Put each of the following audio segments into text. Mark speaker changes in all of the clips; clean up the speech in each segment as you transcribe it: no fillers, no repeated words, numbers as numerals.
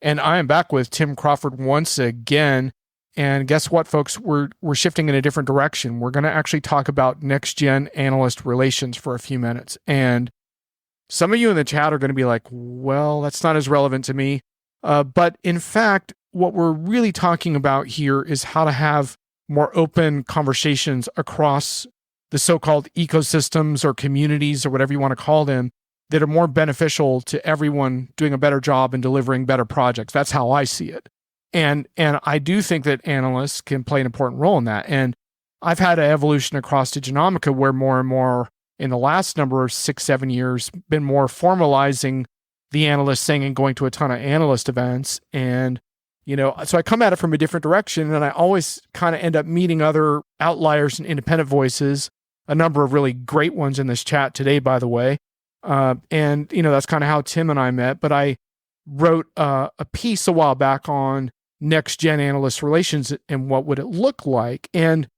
Speaker 1: And I am back with Tim Crawford once again. And guess what, folks? We're shifting in a different direction. We're going to actually talk about next-gen analyst relations for a few minutes. And some of you in the chat are going to be like, well, that's not as relevant to me. But in fact, what we're really talking about here is how to have more open conversations across the so-called ecosystems or communities or whatever you want to call them that are more beneficial to everyone doing a better job and delivering better projects. That's how I see it. And I do think that analysts can play an important role in that. And I've had an evolution across Diginomica where more and more in the last number of 6-7 years been more formalizing the analyst thing and going to a ton of analyst events. And, so I come at it from a different direction, and I always kind of end up meeting other outliers and independent voices, a number of really great ones in this chat today, by the way. And that's kind of how Tim and I met. But I wrote a piece a while back on next-gen analyst relations and what would it look like. And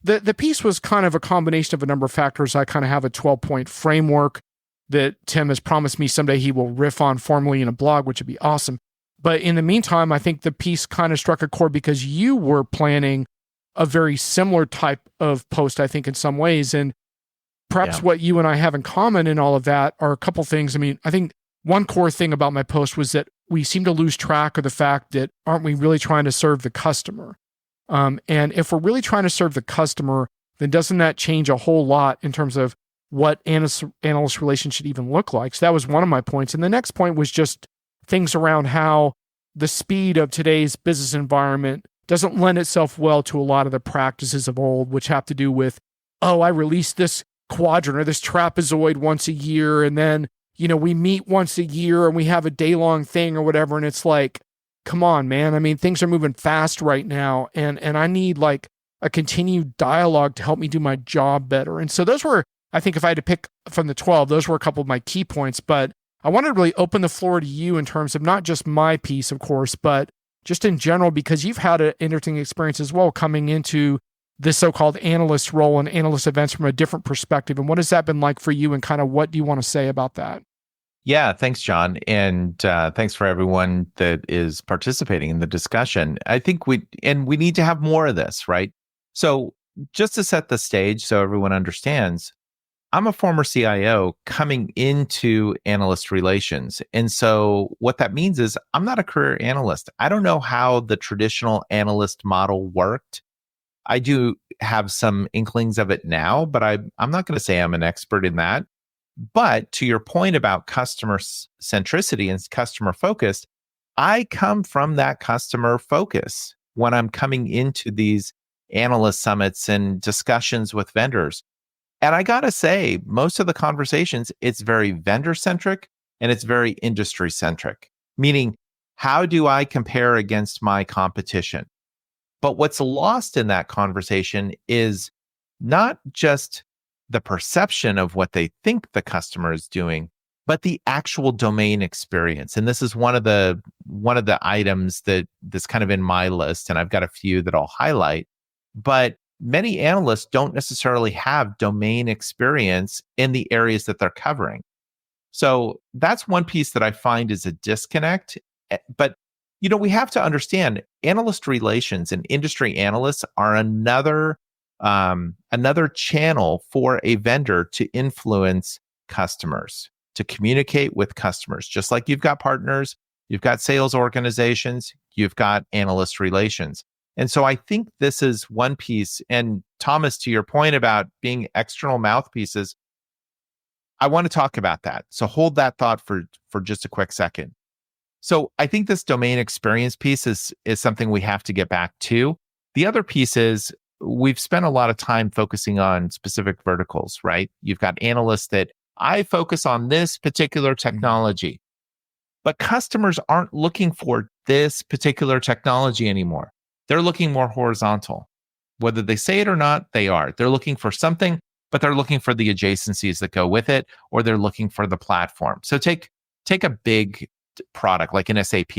Speaker 1: the piece was kind of a combination of a number of factors. I kind of have a 12-point framework that Tim has promised me someday he will riff on formally in a blog, which would be awesome. But in the meantime, I think the piece kind of struck a chord because you were planning a very similar type of post, I think, in some ways. And perhaps what you and I have in common in all of that are a couple things. I mean, I think one core thing about my post was that we seem to lose track of the fact that aren't we really trying to serve the customer? And if we're really trying to serve the customer, then doesn't that change a whole lot in terms of what analyst relations should even look like? So that was one of my points. And the next point was just things around how the speed of today's business environment doesn't lend itself well to a lot of the practices of old, which have to do with, I released this quadrant or this trapezoid once a year, and then we meet once a year and we have a day-long thing or whatever, and it's like, come on, man. I mean, things are moving fast right now, and I need like a continued dialogue to help me do my job better. And so those were, I think if I had to pick from the 12, those were a couple of my key points. But I wanted to really open the floor to you in terms of not just my piece, of course, but just in general, because you've had an interesting experience as well coming into this so-called analyst role and analyst events from a different perspective. And what has that been like for you, and kind of what do you want to say about that?
Speaker 2: Yeah, thanks, John. And thanks for everyone that is participating in the discussion. I think we need to have more of this, right? So just to set the stage so everyone understands, I'm a former CIO coming into analyst relations. And so what that means is I'm not a career analyst. I don't know how the traditional analyst model worked. I do have some inklings of it now, but I'm not going to say I'm an expert in that. But to your point about customer centricity and customer focus, I come from that customer focus when I'm coming into these analyst summits and discussions with vendors. And I got to say, most of the conversations, it's very vendor centric and it's very industry centric, meaning how do I compare against my competition? But what's lost in that conversation is not just the perception of what they think the customer is doing, but the actual domain experience. And this is one of the items that's kind of in my list, and I've got a few that I'll highlight. But many analysts don't necessarily have domain experience in the areas that they're covering. So that's one piece that I find is a disconnect. But we have to understand analyst relations and industry analysts are another channel for a vendor to influence customers, to communicate with customers. Just like you've got partners, you've got sales organizations, you've got analyst relations. And so I think this is one piece. And Thomas, to your point about being external mouthpieces, I want to talk about that. So hold that thought for just a quick second. So I think this domain experience piece is something we have to get back to. The other piece is we've spent a lot of time focusing on specific verticals, right? You've got analysts that I focus on this particular technology, but customers aren't looking for this particular technology anymore. They're looking more horizontal. Whether they say it or not, they are. They're looking for something, but they're looking for the adjacencies that go with it, or they're looking for the platform. So take a big product like an SAP,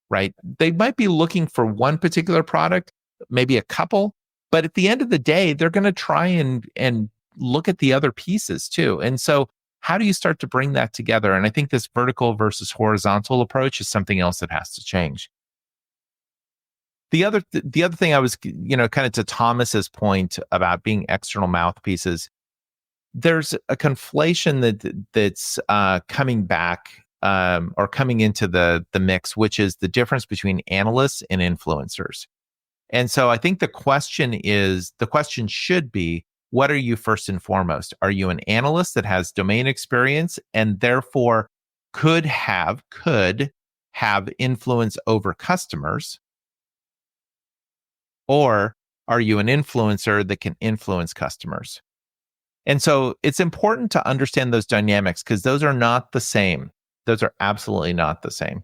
Speaker 2: right? They might be looking for one particular product, maybe a couple, but at the end of the day, they're going to try and look at the other pieces too. And so how do you start to bring that together? And I think this vertical versus horizontal approach is something else that has to change. The other thing I was, kind of to Thomas's point about being external mouthpieces, there's a conflation that's coming back or coming into the mix, which is the difference between analysts and influencers. And so I think the question should be, what are you first and foremost? Are you an analyst that has domain experience and therefore could have influence over customers? Or are you an influencer that can influence customers? And so it's important to understand those dynamics because those are not the same. Those are absolutely not the same.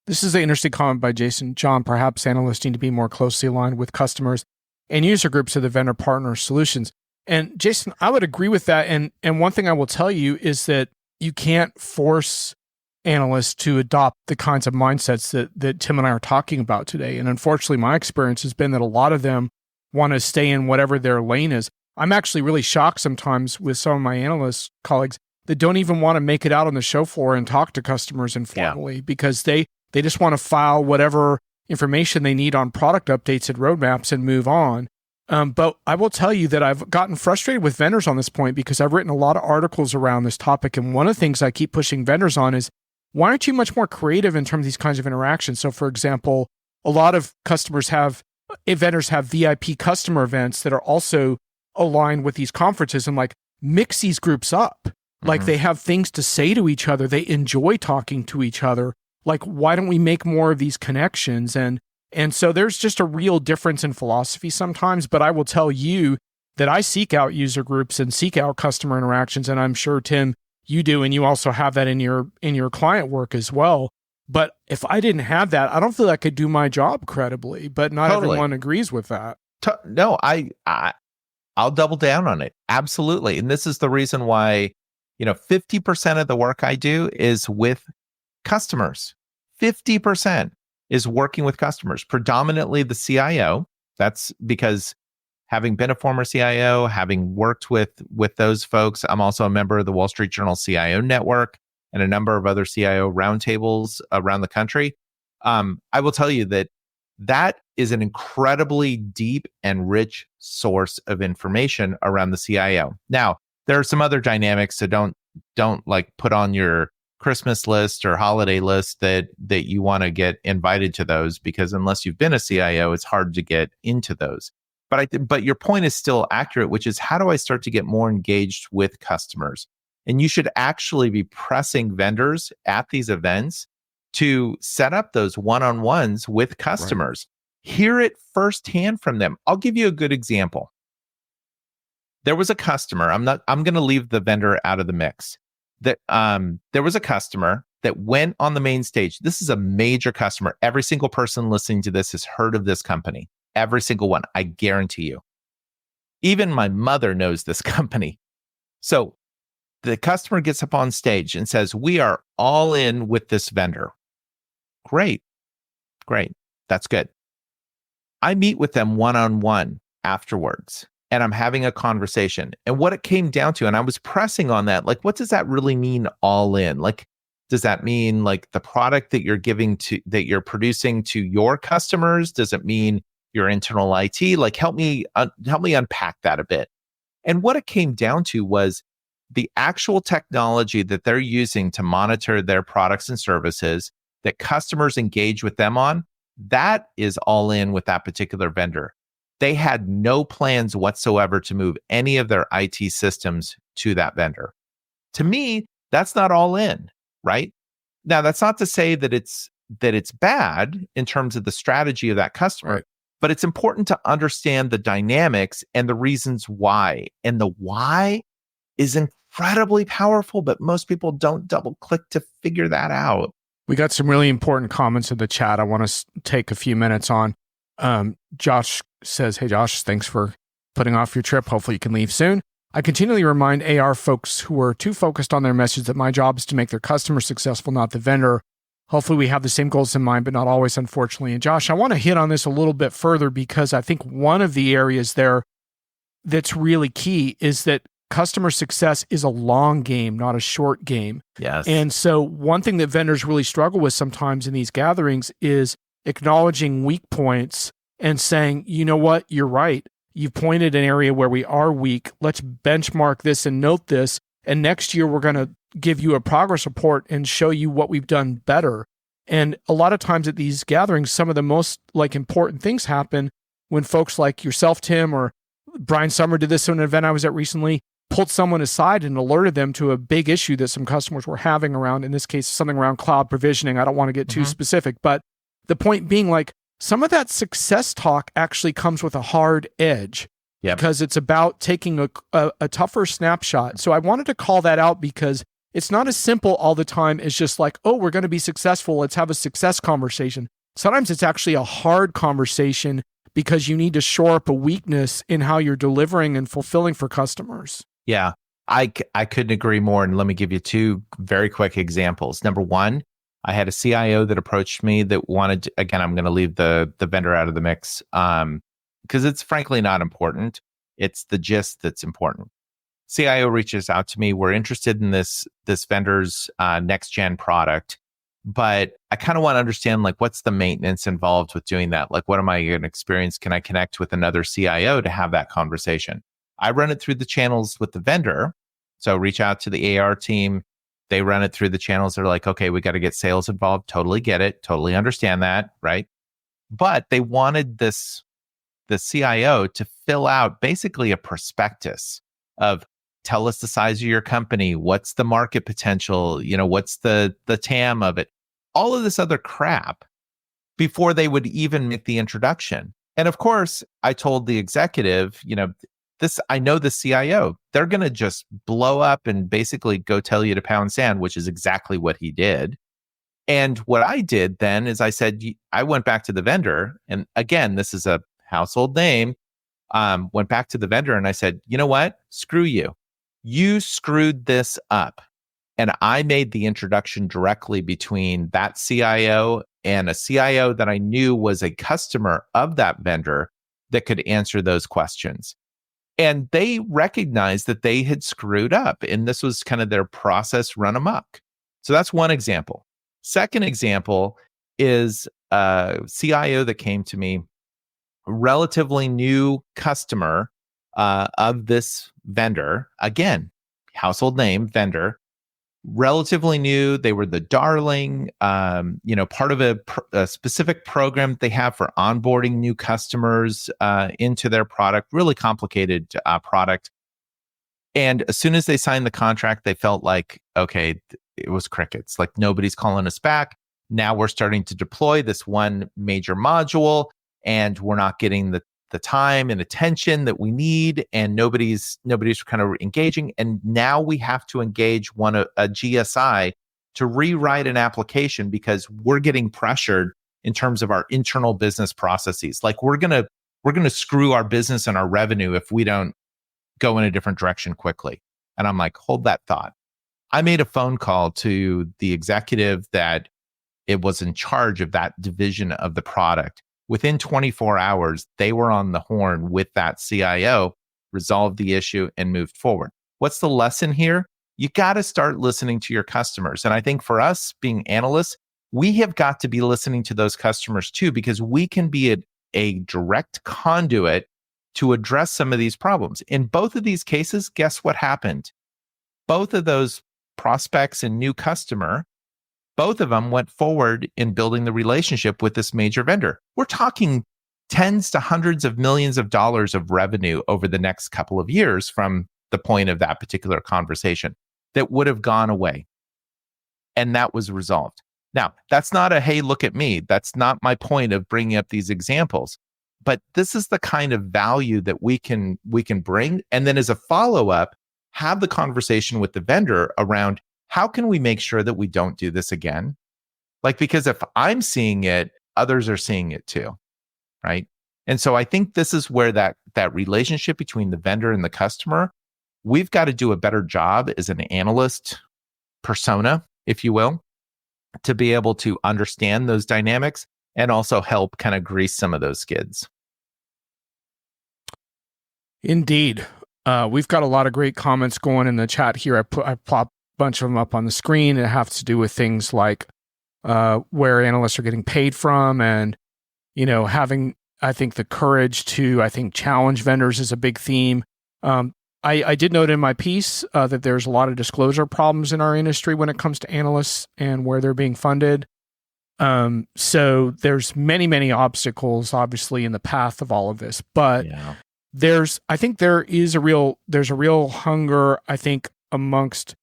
Speaker 1: This is an interesting comment by Jason. John, perhaps analysts need to be more closely aligned with customers and user groups of the vendor partner solutions. And Jason, I would agree with that. And one thing I will tell you is that you can't force analysts to adopt the kinds of mindsets that Tim and I are talking about today. And unfortunately, my experience has been that a lot of them want to stay in whatever their lane is. I'm actually really shocked sometimes with some of my analyst colleagues that don't even want to make it out on the show floor and talk to customers informally because they just want to file whatever information they need on product updates and roadmaps and move on. But I will tell you that I've gotten frustrated with vendors on this point because I've written a lot of articles around this topic. And one of the things I keep pushing vendors on is, why aren't you much more creative in terms of these kinds of interactions? So for example, a lot of vendors have VIP customer events that are also aligned with these conferences, and like mix these groups up. Like they have things to say to each other. They enjoy talking to each other. Like, why don't we make more of these connections? And so there's just a real difference in philosophy sometimes, but I will tell you that I seek out user groups and seek out customer interactions. And I'm sure, Tim, you do, and you also have that in your client work as well. But if I didn't have that, I don't feel I could do my job credibly, but not everyone agrees with that.
Speaker 2: No, I'll double down on it. Absolutely. And this is the reason why, 50% of the work I do is with customers. 50% is working with customers, predominantly the CIO. That's because having been a former CIO, having worked with those folks, I'm also a member of the Wall Street Journal CIO Network and a number of other CIO roundtables around the country. I will tell you that is an incredibly deep and rich source of information around the CIO. Now, there are some other dynamics, so don't like put on your Christmas list or holiday list that you want to get invited to those, because unless you've been a CIO, it's hard to get into those. But your point is still accurate, which is, how do I start to get more engaged with customers? And you should actually be pressing vendors at these events to set up those one-on-ones with customers. Right. Hear it firsthand from them. I'll give you a good example. There was a customer, I'm going to leave the vendor out of the mix. There was a customer that went on the main stage. This is a major customer. Every single person listening to this has heard of this company. Every single one, I guarantee you. Even my mother knows this company. So the customer gets up on stage and says, "We are all in with this vendor." Great. That's good. I meet with them one-on-one afterwards, and I'm having a conversation. And what it came down to, and I was pressing on that, like, what does that really mean, all in? Like, does that mean like the product that you're producing to your customers? Does it mean your internal IT? Like, help me unpack that a bit. And what it came down to was the actual technology that they're using to monitor their products and services that customers engage with them on, that is all in with that particular vendor. They had no plans whatsoever to move any of their IT systems to that vendor. To me, that's not all in, right? Now, that's not to say that it's bad in terms of the strategy of that customer, right, but it's important to understand the dynamics and the reasons why. And the why is incredibly powerful, but most people don't double click to figure that out.
Speaker 1: We got some really important comments in the chat I want to take a few minutes on. Josh says, "Hey Josh, thanks for putting off your trip. Hopefully you can leave soon. I continually remind AR folks who are too focused on their message that my job is to make their customer successful, not the vendor. Hopefully we have the same goals in mind, but not always, unfortunately." And Josh, I want to hit on this a little bit further, because I think one of the areas there that's really key is that customer success is a long game, not a short game.
Speaker 2: Yes.
Speaker 1: And so one thing that vendors really struggle with sometimes in these gatherings is acknowledging weak points and saying, you know what, you're right. You've pointed an area where we are weak. Let's benchmark this and note this. And next year, we're going to give you a progress report and show you what we've done better. And a lot of times at these gatherings, some of the most important things happen when folks like yourself, Tim, or Brian Summer did this at an event I was at recently, pulled someone aside and alerted them to a big issue that some customers were having around, in this case, something around cloud provisioning. I don't want to get too specific, but the point being, some of that success talk actually comes with a hard edge because it's about taking a tougher snapshot. So I wanted to call that out because it's not as simple all the time as just oh, we're going to be successful. Let's have a success conversation. Sometimes it's actually a hard conversation because you need to shore up a weakness in how you're delivering and fulfilling for customers.
Speaker 2: Yeah, I couldn't agree more. And let me give you two very quick examples. Number one, I had a CIO that approached me that wanted to, again, I'm going to leave the vendor out of the mix because it's frankly not important. It's the gist that's important. CIO reaches out to me. We're interested in this vendor's next gen product, but I kind of want to understand what's the maintenance involved with doing that? What am I going to experience? Can I connect with another CIO to have that conversation? I run it through the channels with the vendor. So reach out to the AR team. They run it through the channels. They're like, okay, we got to get sales involved. Totally get it. Totally understand that. Right. But they wanted the CIO to fill out basically a prospectus of tell us the size of your company. What's the market potential? What's the TAM of it? All of this other crap before they would even make the introduction. And of course, I told the executive, I know the CIO, they're going to just blow up and basically go tell you to pound sand, which is exactly what he did. And what I did then is I said, I went back to the vendor. And again, this is a household name. Went back to the vendor and I said, you know what? Screw you. You screwed this up. And I made the introduction directly between that CIO and a CIO that I knew was a customer of that vendor that could answer those questions. And they recognized that they had screwed up. And this was kind of their process run amok. So that's one example. Second example is a CIO that came to me, relatively new customer of this vendor. Again, household name vendor, relatively new. They were the darling, part of a specific program they have for onboarding new customers into their product, really complicated product. And as soon as they signed the contract, they felt like, okay, it was crickets. Nobody's calling us back. Now we're starting to deploy this one major module and we're not getting the time and attention that we need, and nobody's kind of engaging. And now we have to engage a GSI to rewrite an application because we're getting pressured in terms of our internal business processes. We're gonna screw our business and our revenue if we don't go in a different direction quickly. And I'm like, hold that thought. I made a phone call to the executive that it was in charge of that division of the product. Within 24 hours, they were on the horn with that CIO, resolved the issue, and moved forward. What's the lesson here? You got to start listening to your customers. And I think for us being analysts, we have got to be listening to those customers too, because we can be a direct conduit to address some of these problems. In both of these cases, guess what happened? Both of those prospects and new customer, both of them went forward in building the relationship with this major vendor. We're talking tens to hundreds of millions of dollars of revenue over the next couple of years from the point of that particular conversation that would have gone away. And that was resolved. Now, that's not a, hey, look at me. That's not my point of bringing up these examples. But this is the kind of value that we can bring. And then as a follow-up, have the conversation with the vendor around how can we make sure that we don't do this again? Because if I'm seeing it, others are seeing it too, right? And so I think this is where that relationship between the vendor and the customer, we've got to do a better job as an analyst persona, if you will, to be able to understand those dynamics and also help kind of grease some of those skids.
Speaker 1: Indeed. We've got a lot of great comments going in the chat here. I pop a bunch of them up on the screen. It has to do with things like where analysts are getting paid from, and having, I think, the courage to, challenge vendors is a big theme. I did note in my piece that there's a lot of disclosure problems in our industry when it comes to analysts and where they're being funded. So there's many obstacles, obviously, in the path of all of this. But there's a real hunger, I think, amongst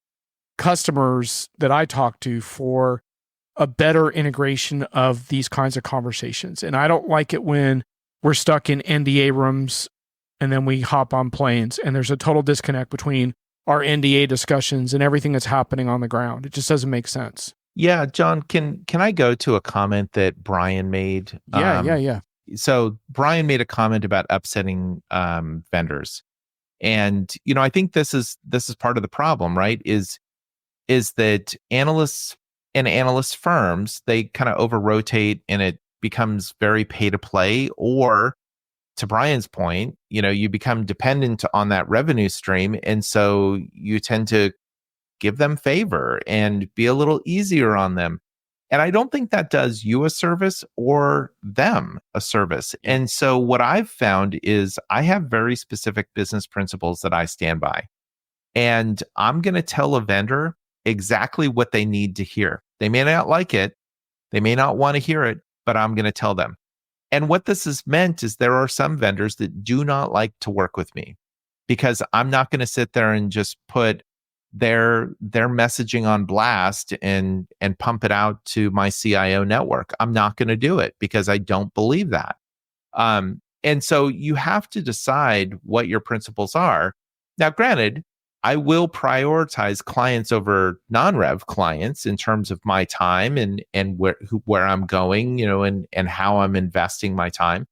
Speaker 1: customers that I talk to for a better integration of these kinds of conversations. And I don't like it when we're stuck in NDA rooms and then we hop on planes and there's a total disconnect between our NDA discussions and everything that's happening on the ground. It just doesn't make sense.
Speaker 2: Yeah, John, can I go to a comment that Brian made?
Speaker 1: Yeah.
Speaker 2: So Brian made a comment about upsetting vendors. And I think this is part of the problem, right? Is that analysts and analyst firms, they kind of over-rotate and it becomes very pay to play, or to Brian's point, you become dependent on that revenue stream. And so you tend to give them favor and be a little easier on them. And I don't think that does you a service or them a service. And so what I've found is I have very specific business principles that I stand by. And I'm going to tell a vendor exactly what they need to hear. They may not like it. They may not want to hear it, but I'm going to tell them. And what this has meant is there are some vendors that do not like to work with me because I'm not going to sit there and just put their messaging on blast and pump it out to my CIO network. I'm not going to do it because I don't believe that. And so you have to decide what your principles are. Now, granted, I will prioritize clients over non-rev clients in terms of my time and where I'm going, and how I'm investing my time.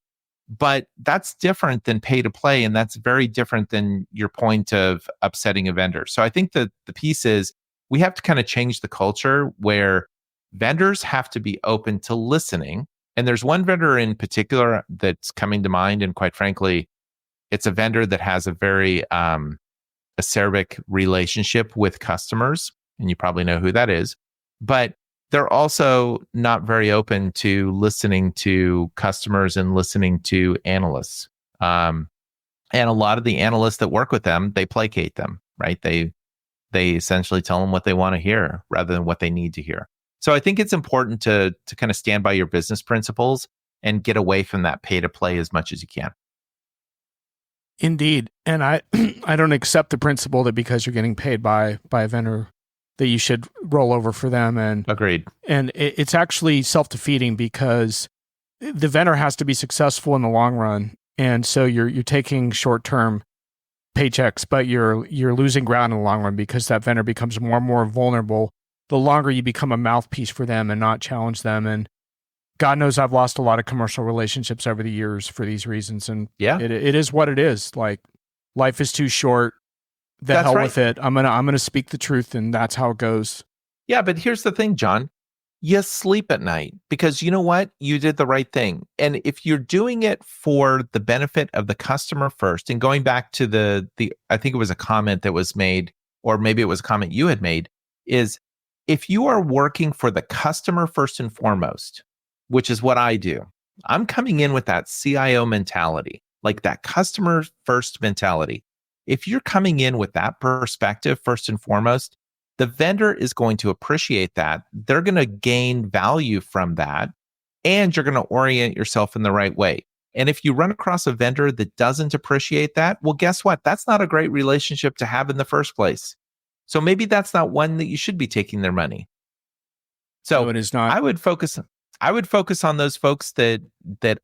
Speaker 2: But that's different than pay to play, and that's very different than your point of upsetting a vendor. So I think that the piece is we have to kind of change the culture where vendors have to be open to listening. And there's one vendor in particular that's coming to mind, and quite frankly, it's a vendor that has a very acerbic relationship with customers, and you probably know who that is. But they're also not very open to listening to customers and listening to analysts. And a lot of the analysts that work with them, they placate them, right? They essentially tell them what they want to hear rather than what they need to hear. So I think it's important to kind of stand by your business principles and get away from that pay to play as much as you can.
Speaker 1: Indeed. And I don't accept the principle that because you're getting paid by a vendor that you should roll over for them. And
Speaker 2: agreed.
Speaker 1: And it's actually self-defeating because the vendor has to be successful in the long run. And so you're taking short-term paychecks, but you're losing ground in the long run because that vendor becomes more and more vulnerable the longer you become a mouthpiece for them and not challenge them. And God knows I've lost a lot of commercial relationships over the years for these reasons. And it is what it is. Like, life is too short. The hell with it. I'm gonna speak the truth, and that's how it goes.
Speaker 2: Yeah, but here's the thing, John. You sleep at night because you know what? You did the right thing. And if you're doing it for the benefit of the customer first, and going back to the I think it was a comment that was made, or maybe it was a comment you had made, is if you are working for the customer first and foremost, which is what I do, I'm coming in with that CIO mentality, like that customer first mentality. If you're coming in with that perspective first and foremost, the vendor is going to appreciate that. They're going to gain value from that, and you're going to orient yourself in the right way. And if you run across a vendor that doesn't appreciate that, well, guess what? That's not a great relationship to have in the first place. So maybe that's not one that you should be taking their money. So
Speaker 1: no, it is not.
Speaker 2: I would focus on those folks that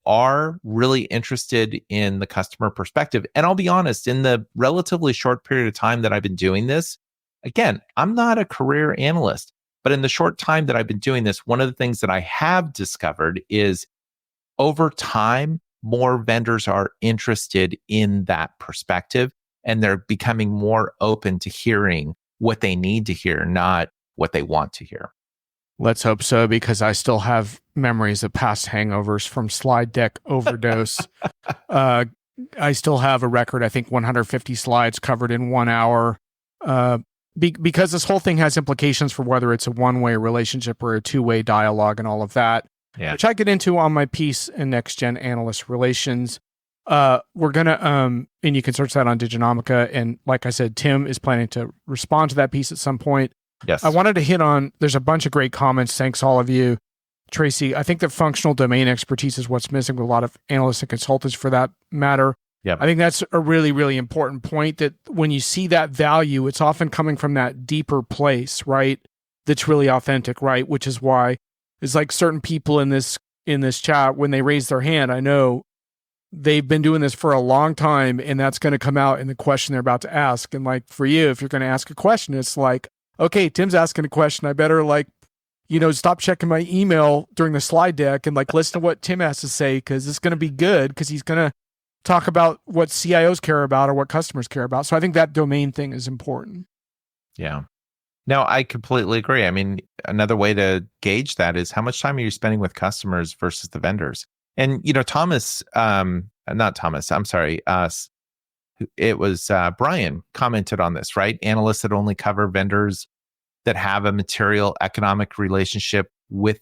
Speaker 2: are really interested in the customer perspective. And I'll be honest, in the relatively short period of time that I've been doing this, again, I'm not a career analyst, but in the short time that I've been doing this, one of the things that I have discovered is over time, more vendors are interested in that perspective, and they're becoming more open to hearing what they need to hear, not what they want to hear.
Speaker 1: Let's hope so, because I still have memories of past hangovers from slide deck overdose. I still have a record, I think 150 slides covered in 1 hour, because this whole thing has implications for whether it's a one-way relationship or a two-way dialogue and all of that, which I get into on my piece in Next Gen Analyst Relations. We're going to, and you can search that on Diginomica. And like I said, Tim is planning to respond to that piece at some point.
Speaker 2: Yes.
Speaker 1: I wanted to hit on, there's a bunch of great comments. Thanks all of you. Tracy, I think that functional domain expertise is what's missing with a lot of analysts and consultants for that matter.
Speaker 2: Yep.
Speaker 1: I think that's a really, really important point, that when you see that value, it's often coming from that deeper place, right? That's really authentic, right? Which is why it's like certain people in this chat, when they raise their hand, I know they've been doing this for a long time, and that's going to come out in the question they're about to ask. And like for you, if you're going to ask a question, it's like, okay, Tim's asking a question. I better stop checking my email during the slide deck and listen to what Tim has to say, because it's going to be good, because he's going to talk about what CIOs care about or what customers care about. So I think that domain thing is important.
Speaker 2: Yeah. No, I completely agree. I mean, another way to gauge that is how much time are you spending with customers versus the vendors? And, it was Brian commented on this, right? Analysts that only cover vendors that have a material economic relationship with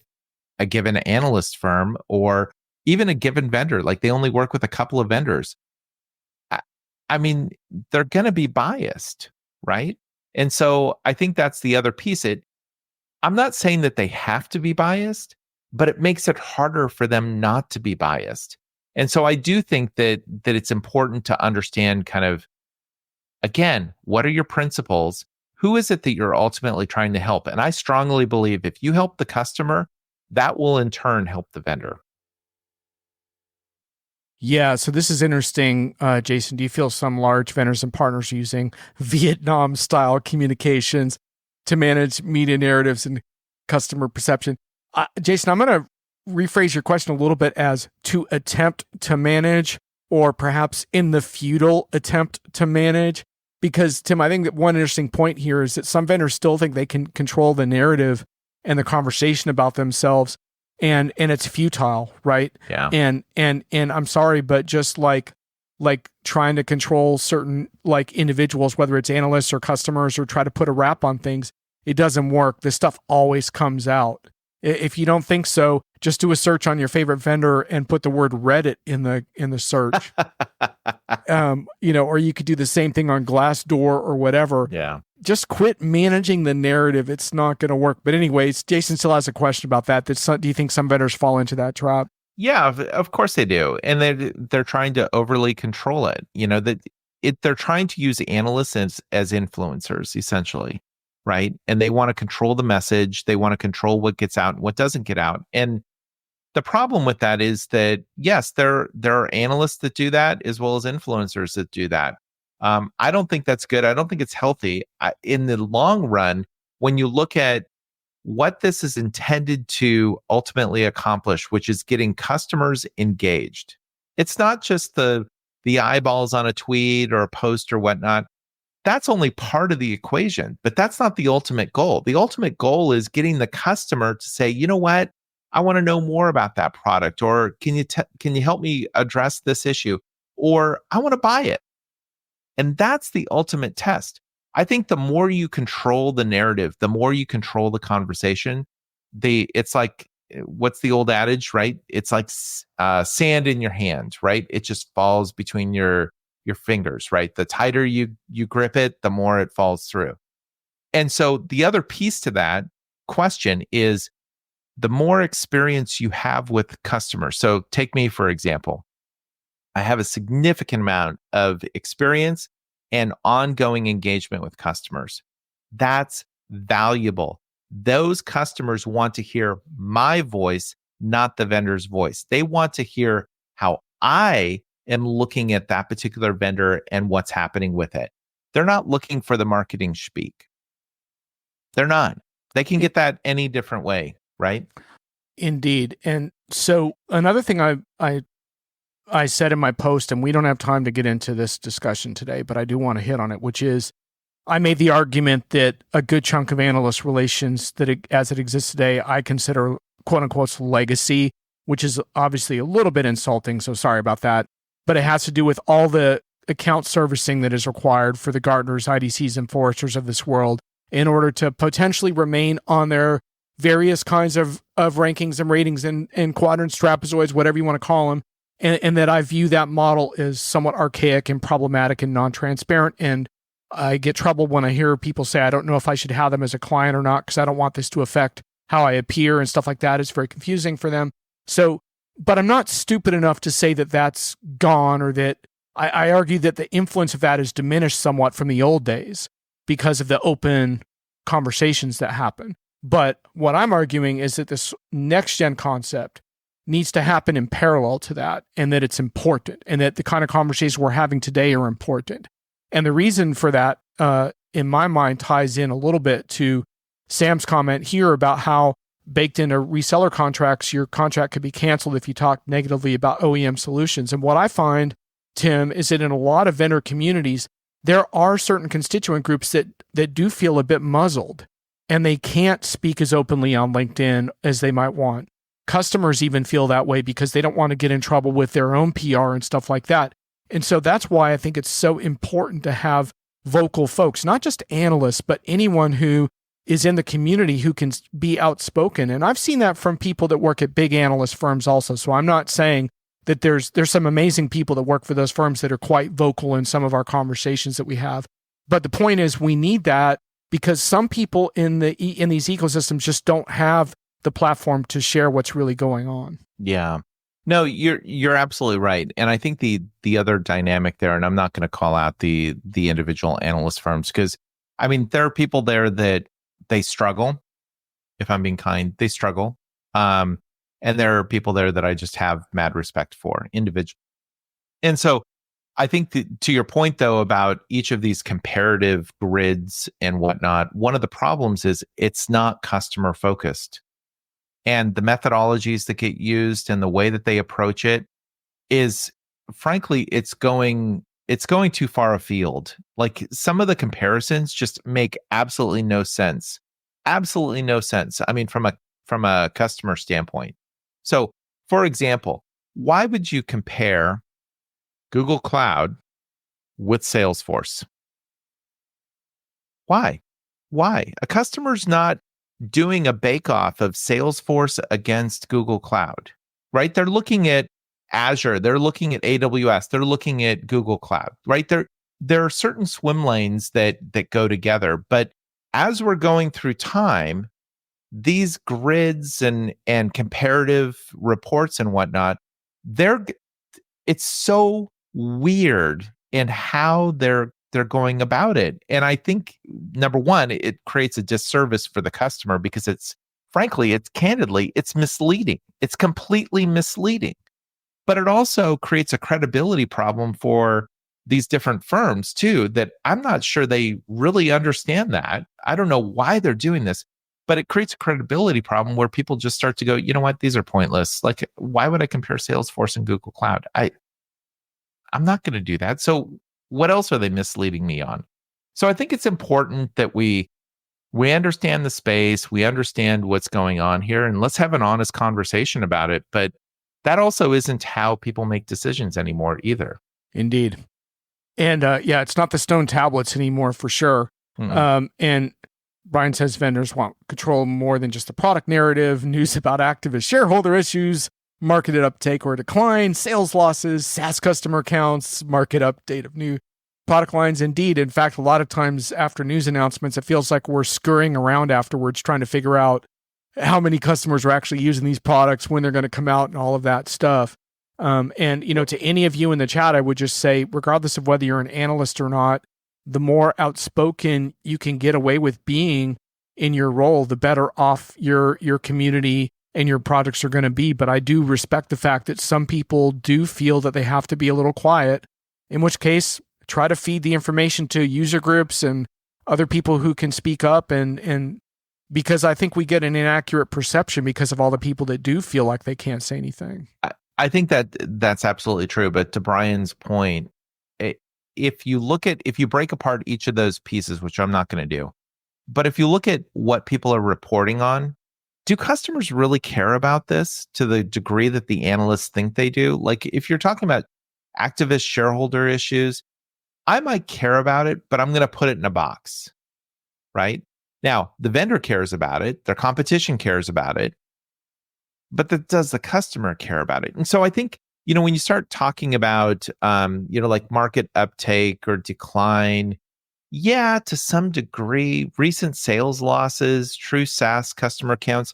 Speaker 2: a given analyst firm or even a given vendor, like they only work with a couple of vendors. I mean, they're going to be biased, right? And so I think that's the other piece. I'm not saying that they have to be biased, but it makes it harder for them not to be biased. And so I do think that it's important to understand kind of, again, what are your principles? Who is it that you're ultimately trying to help? And I strongly believe if you help the customer, that will in turn help the vendor.
Speaker 1: Yeah, so this is interesting. Jason, do you feel some large vendors and partners are using Vietnam-style communications to manage media narratives and customer perception? Jason, I'm going to rephrase your question a little bit as to attempt to manage, or perhaps in the futile attempt to manage. Because, Tim, I think that one interesting point here is that some vendors still think they can control the narrative and the conversation about themselves, and it's futile, right?
Speaker 2: Yeah.
Speaker 1: And I'm sorry, but just like trying to control certain individuals, whether it's analysts or customers, or try to put a wrap on things, it doesn't work. This stuff always comes out. If you don't think so, just do a search on your favorite vendor and put the word Reddit in the search. Or you could do the same thing on Glassdoor or whatever.
Speaker 2: Yeah.
Speaker 1: Just quit managing the narrative. It's not going to work. But anyways, Jason still has a question about that. Do you think some vendors fall into that trap?
Speaker 2: Yeah, of course they do. And they're trying to overly control it. They're trying to use analysts as influencers, essentially. Right. And they want to control the message. They want to control what gets out and what doesn't get out. And the problem with that is that, yes, there are analysts that do that as well as influencers that do that. I don't think that's good. I don't think it's healthy. In the long run, when you look at what this is intended to ultimately accomplish, which is getting customers engaged, it's not just the eyeballs on a tweet or a post or whatnot. That's only part of the equation, but that's not the ultimate goal. The ultimate goal is getting the customer to say, you know what, I want to know more about that product, or can you help me address this issue, or I want to buy it. And that's the ultimate test. I think the more you control the narrative, the more you control the conversation. It's like, what's the old adage, right? It's like sand in your hand, right? It just falls between your fingers, right? The tighter you grip it, the more it falls through. And so the other piece to that question is the more experience you have with customers. So take me, for example. I have a significant amount of experience and ongoing engagement with customers. That's valuable. Those customers want to hear my voice, not the vendor's voice. They want to hear how I am looking at that particular vendor and what's happening with it. They're not looking for the marketing speak. They're not. They can get that any different way, right?
Speaker 1: Indeed. And so another thing I said in my post, and we don't have time to get into this discussion today, but I do want to hit on it, which is I made the argument that a good chunk of analyst relations as it exists today, I consider quote unquote legacy, which is obviously a little bit insulting. So sorry about that. but it has to do with all the account servicing that is required for the Gartners, IDCs, and Forresters of this world in order to potentially remain on their various kinds of rankings and ratings and quadrants, trapezoids, whatever you want to call them. And that I view that model as somewhat archaic and problematic and non-transparent. And I get trouble when I hear people say, I don't know if I should have them as a client or not, because I don't want this to affect how I appear and stuff like that. It's very confusing for them. So, but I'm not stupid enough to say that that's gone, or that I argue that the influence of that is diminished somewhat from the old days because of the open conversations that happen. But what I'm arguing is that this next gen concept needs to happen in parallel to that, and that it's important, and that the kind of conversations we're having today are important. And the reason for that, in my mind, ties in a little bit to Sam's comment here about how baked into reseller contracts, your contract could be canceled if you talk negatively about OEM solutions. And what I find, Tim, is that in a lot of vendor communities, there are certain constituent groups that do feel a bit muzzled, and they can't speak as openly on LinkedIn as they might want. Customers even feel that way because they don't want to get in trouble with their own PR and stuff like that. And so that's why I think it's so important to have vocal folks, not just analysts, but anyone who is in the community who can be outspoken. And I've seen that from people that work at big analyst firms also. So I'm not saying that there's some amazing people that work for those firms that are quite vocal in some of our conversations that we have. But the point is, we need that because some people in these ecosystems just don't have the platform to share what's really going on.
Speaker 2: Yeah. No, you're absolutely right. And I think the other dynamic there, and I'm not going to call out the individual analyst firms, because I mean, there are people there that they struggle. If I'm being kind, they struggle. And there are people there that I just have mad respect for individually. And so I think to your point, though, about each of these comparative grids and whatnot, one of the problems is it's not customer focused. And the methodologies that get used and the way that they approach it is, frankly, it's going too far afield. Like, some of the comparisons just make absolutely no sense. Absolutely no sense. I mean, from a customer standpoint. So, for example, why would you compare Google Cloud with Salesforce? Why? A customer's not doing a bake-off of Salesforce against Google Cloud, right? They're looking at Azure, they're looking at AWS, they're looking at Google Cloud, right? There are certain swim lanes that go together. But as we're going through time, these grids and comparative reports and whatnot, it's so weird in how they're going about it. And I think, number one, it creates a disservice for the customer because it's candidly misleading. It's completely misleading. But it also creates a credibility problem for these different firms too, that I'm not sure they really understand that. I don't know why they're doing this, but it creates a credibility problem where people just start to go, you know what, these are pointless. Like, why would I compare Salesforce and Google Cloud? I'm not going to do that. So what else are they misleading me on? So I think it's important that we understand the space, we understand what's going on here, and let's have an honest conversation about it. But that also isn't how people make decisions anymore either.
Speaker 1: Indeed. And it's not the stone tablets anymore for sure. And Brian says vendors want control more than just the product narrative, news about activist shareholder issues, market uptake or decline, sales losses, SaaS customer counts, market update of new product lines. Indeed. In fact, a lot of times after news announcements, it feels like we're scurrying around afterwards trying to figure out how many customers are actually using these products, when they're going to come out, and all of that stuff. And, to any of you in the chat, I would just say, regardless of whether you're an analyst or not, the more outspoken you can get away with being in your role, the better off your community and your projects are going to be. But I do respect the fact that some people do feel that they have to be a little quiet, in which case, try to feed the information to user groups and other people who can speak up, and because I think we get an inaccurate perception because of all the people that do feel like they can't say anything.
Speaker 2: I think that's absolutely true. But to Brian's point, if you break apart each of those pieces, which I'm not going to do, but if you look at what people are reporting on, do customers really care about this to the degree that the analysts think they do? Like, if you're talking about activist shareholder issues, I might care about it, but I'm going to put it in a box, right? Now, the vendor cares about it. Their competition cares about it. But does the customer care about it? And so I think, when you start talking about, like market uptake or decline, yeah, to some degree, recent sales losses, true SaaS customer counts,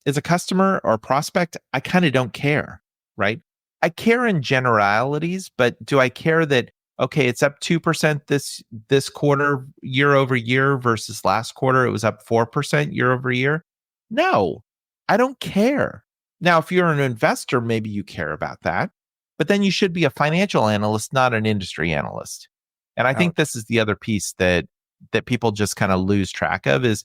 Speaker 2: as a customer or prospect, I kind of don't care, right? I care in generalities, but do I care that, okay, it's up 2% this quarter year over year versus last quarter it was up 4% year over year? No, I don't care. Now, if you're an investor, maybe you care about that, but then you should be a financial analyst, not an industry analyst. And I think this is the other piece that people just kind of lose track of is,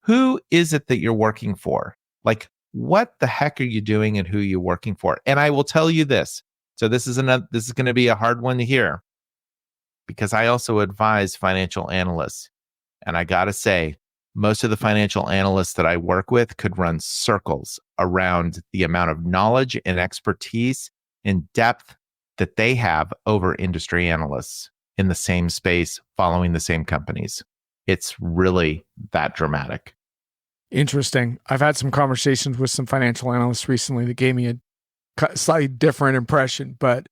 Speaker 2: who is it that you're working for? Like, what the heck are you doing and who are you working for? And I will tell you this. So this is going to be a hard one to hear, because I also advise financial analysts. And I got to say, most of the financial analysts that I work with could run circles around the amount of knowledge and expertise and depth that they have over industry analysts in the same space, following the same companies. It's really that dramatic.
Speaker 1: Interesting. I've had some conversations with some financial analysts recently that gave me a slightly different impression, but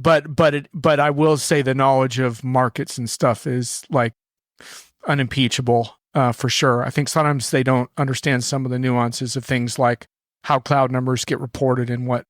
Speaker 1: I will say the knowledge of markets and stuff is like unimpeachable for sure. I think sometimes they don't understand some of the nuances of things like how cloud numbers get reported and what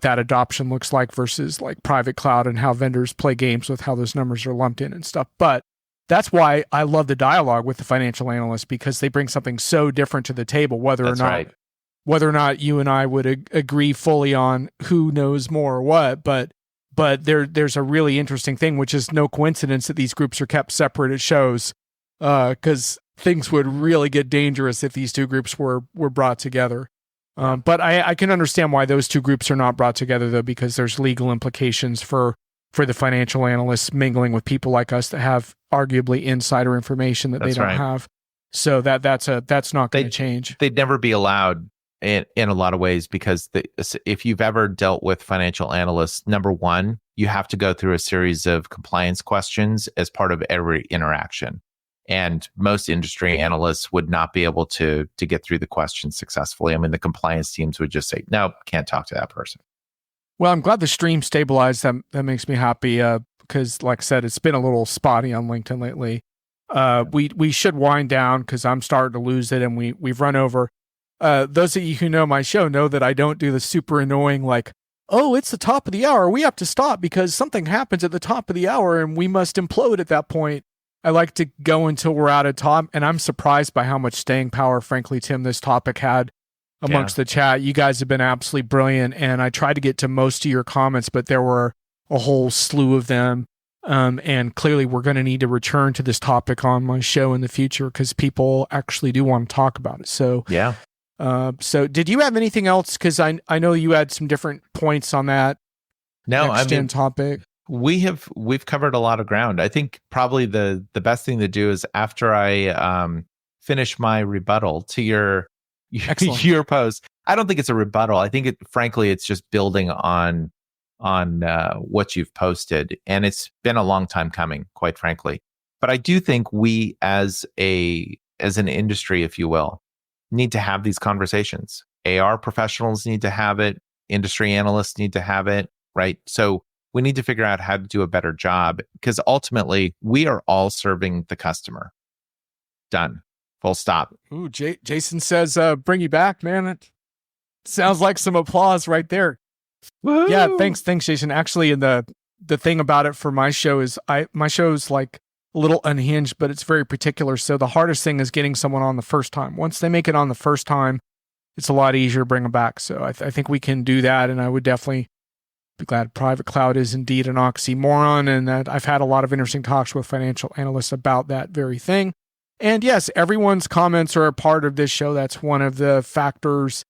Speaker 1: that adoption looks like versus like private cloud, and how vendors play games with how those numbers are lumped in and stuff. But that's why I love the dialogue with the financial analysts, because they bring something so different to the table, whether or not you and I would agree fully on who knows more or what. But there's a really interesting thing, which is no coincidence that these groups are kept separate at shows, because things would really get dangerous if these two groups were brought together. But I can understand why those two groups are not brought together, though, because there's legal implications for the financial analysts mingling with people like us that have arguably insider information that they don't have. So that's not going to change.
Speaker 2: They'd never be allowed in a lot of ways, because if you've ever dealt with financial analysts, number one, you have to go through a series of compliance questions as part of every interaction. And most industry analysts would not be able to get through the questions successfully. I mean, the compliance teams would just say, no, can't talk to that person.
Speaker 1: Well, I'm glad the stream stabilized. That makes me happy, because like I said, it's been a little spotty on LinkedIn lately. We should wind down because I'm starting to lose it, and we've run over. Those of you who know my show know that I don't do the super annoying, like, oh, it's the top of the hour, we have to stop because something happens at the top of the hour and we must implode at that point. I like to go until we're out of time, and I'm surprised by how much staying power, frankly, Tim, this topic had amongst the chat. You guys have been absolutely brilliant, and I tried to get to most of your comments, but there were a whole slew of them. And clearly we're going to need to return to this topic on my show in the future, because people actually do want to talk about it. So,
Speaker 2: yeah.
Speaker 1: So did you have anything else? Because I know you had some different points on that next-gen topic.
Speaker 2: We've covered a lot of ground. I think probably the best thing to do is, after I finish my rebuttal to your post. I don't think it's a rebuttal. I think frankly, it's just building on what you've posted, and it's been a long time coming, quite frankly. But I do think we, as an industry, if you will, need to have these conversations. AR professionals need to have it. Industry analysts need to have it, right? So we need to figure out how to do a better job, because ultimately we are all serving the customer. Done. Full stop.
Speaker 1: Ooh, Jason says, bring you back, man. It sounds like some applause right there. Woo-hoo! Yeah, thanks, Jason. Actually, and the thing about it for my show is my show's like a little unhinged, but it's very particular. So the hardest thing is getting someone on the first time. Once they make it on the first time, it's a lot easier to bring them back. So I think we can do that, and I would definitely be glad. Private cloud is indeed an oxymoron, and that I've had a lot of interesting talks with financial analysts about that very thing. And yes, everyone's comments are a part of this show. That's one of the factors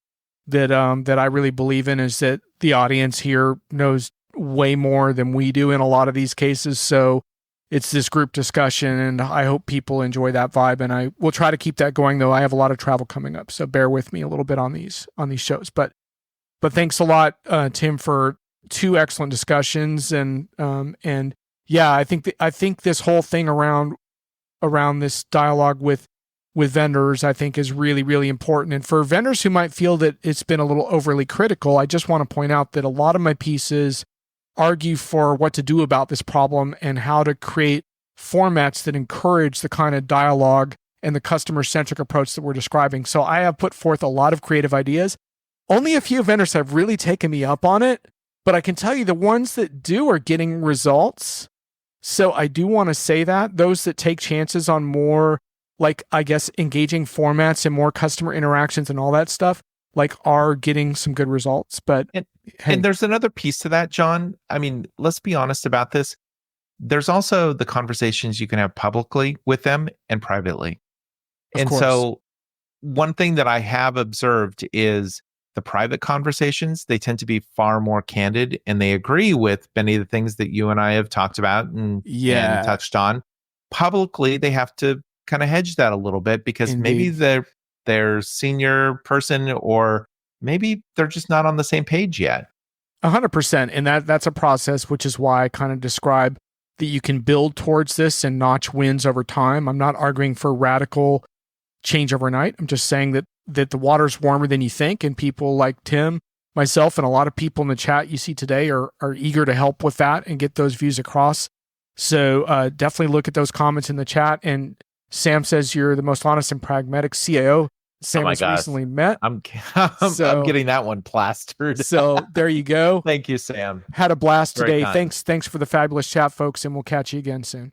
Speaker 1: that I really believe in, is that the audience here knows way more than we do in a lot of these cases. So it's this group discussion, and I hope people enjoy that vibe. And I will try to keep that going, though I have a lot of travel coming up, so bear with me a little bit on these shows. But thanks a lot, Tim, for two excellent discussions, and yeah, I think this whole thing around this dialogue with vendors, I think, is really, really important. And for vendors who might feel that it's been a little overly critical, I just want to point out that a lot of my pieces argue for what to do about this problem and how to create formats that encourage the kind of dialogue and the customer-centric approach that we're describing. So I have put forth a lot of creative ideas. Only a few vendors have really taken me up on it, but I can tell you the ones that do are getting results. So I do want to say that those that take chances on more, like, I guess, engaging formats and more customer interactions and all that stuff, like, are getting some good results. But
Speaker 2: and there's another piece to that, John. I mean, let's be honest about this. There's also the conversations you can have publicly with them and privately. And so one thing that I have observed is the private conversations, they tend to be far more candid, and they agree with many of the things that you and I have talked about and touched on. Publicly, they have to kind of hedge that a little bit because maybe their senior person, or maybe they're just not on the same page yet.
Speaker 1: 100%. And that's a process, which is why I kind of describe that you can build towards this and notch wins over time. I'm not arguing for radical change overnight. I'm just saying that the water's warmer than you think, and people like Tim, myself, and a lot of people in the chat you see today are eager to help with that and get those views across. So definitely look at those comments in the chat. And Sam says you're the most honest and pragmatic CIO Sam was recently met.
Speaker 2: I'm getting that one plastered.
Speaker 1: So there you go.
Speaker 2: Thank you, Sam.
Speaker 1: Had a blast
Speaker 2: Very
Speaker 1: today.
Speaker 2: kind.
Speaker 1: Thanks for the fabulous chat, folks, and we'll catch you again soon.